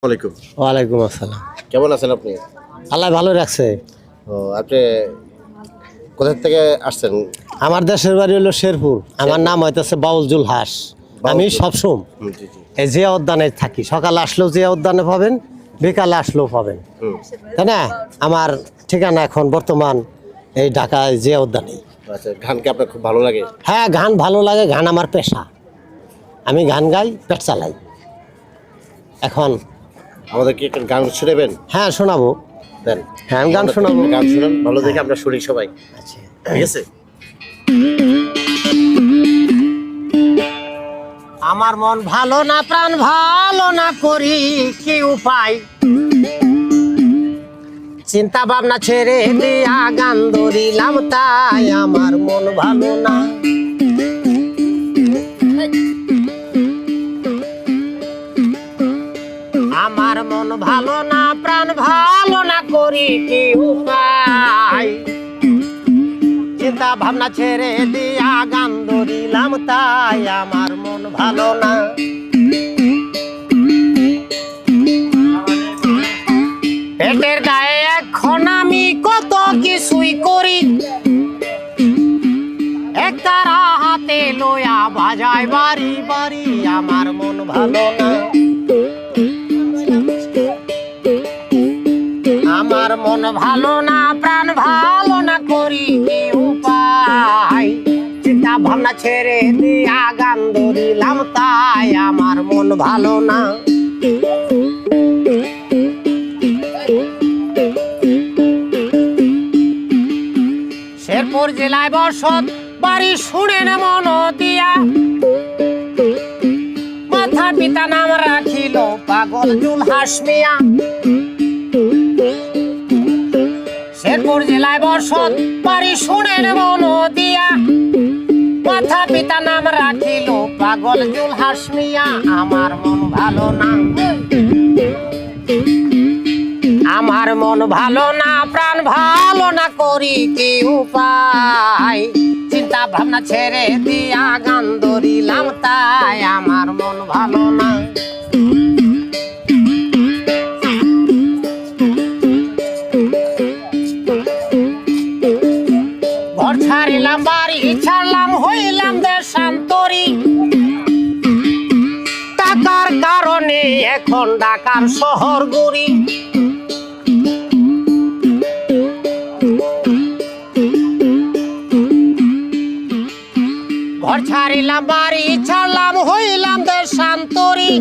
ওয়ালাইকুম। ওয়ালাইকুম আসসালাম। কেমন আছেন আপনি? আল্লাহ ভালো রাখছে। ও আপনি কোথা থেকে আসছেন? আমার দেশের বাড়ি হলো শেরপুর। আমার নাম হইতেছে বাউল জুলহাস। আমি বাউল জুল। সবসময় জি জি। এই জিয়া উদ্যানে থাকি। সকালে আসলেও জিয়া উদ্যানে পাবেন, বিকালে আসলেও পাবেন, হুম। তাই না? আমার ঠিকানা এখন বর্তমান এই ঢাকায় জিয়া উদ্যানে। আচ্ছা, গান কি আপনার খুব ভালো লাগে? হ্যাঁ, গান ভালো লাগে। গান আমার পেশা। আমি গান গাই, পেট চালাই। এখন আমাদেরকে একটা গান শুনাবেন? হ্যাঁ শোনাবো। দেন। হ্যাঁ আমি গান শোনাবো। গান শুনান, ভালো দেখে আমরা শুনি সবাই। আচ্ছা। ঠিক আছে? আমার মন ভালো না, প্রাণ ভালো না, করি কি উপায়? চিন্তা ভাবনা ছেড়ে দিয়া গান ধরিলাম, তাই আমার মন ভালো না। আমার মন ভালো না, প্রাণ ভালো না, করি কি উপায়? চিন্তা ভাবনা ছেড়ে দিয়া গান ধরিলাম, তাই আমার মন ভালো না। পেটের গায়ে এখন আমি কত কিছুই করি, একতারা হাতে লয়া বাজায় বাড়ি বাড়ি, আমার মন ভালো না। আমার মন ভালো না, প্রাণ ভালো না, করি কি উপায়? চিন্তা ভাবনা ছেড়ে দিয়া গান ধরিলাম, তাই আমার মন ভালো না। শেরপুর জেলায় বসত বাড়ি, শুনেন মন দিয়া, মাথা পিতা নাম রাখিল পাগল জুলহাস মিয়া। শেরপুর জেলায় বসত বাড়ি, শুনেন মন দিয়া, মাথা পিতা নাম রাখিল পাগল জুলহাস মিয়া। আমার মন ভালো না, আমার মন ভালো না, প্রাণ ভালো না, করি কি উপায়? চিন্তা ভাবনা ছেড়ে দিয়া গান ধরিলাম, তাই আমার মন ভালো না। ঘর ছাড়িলাম, বাড়ি ছাড়লাম, হইলাম দেশান্তরী, টাকার কারণে এখন ঢাকার শহর ঘুরি। ঘর ছাড়িলাম, বাড়ি ছাড়লাম, হইলাম দেশান্তরী,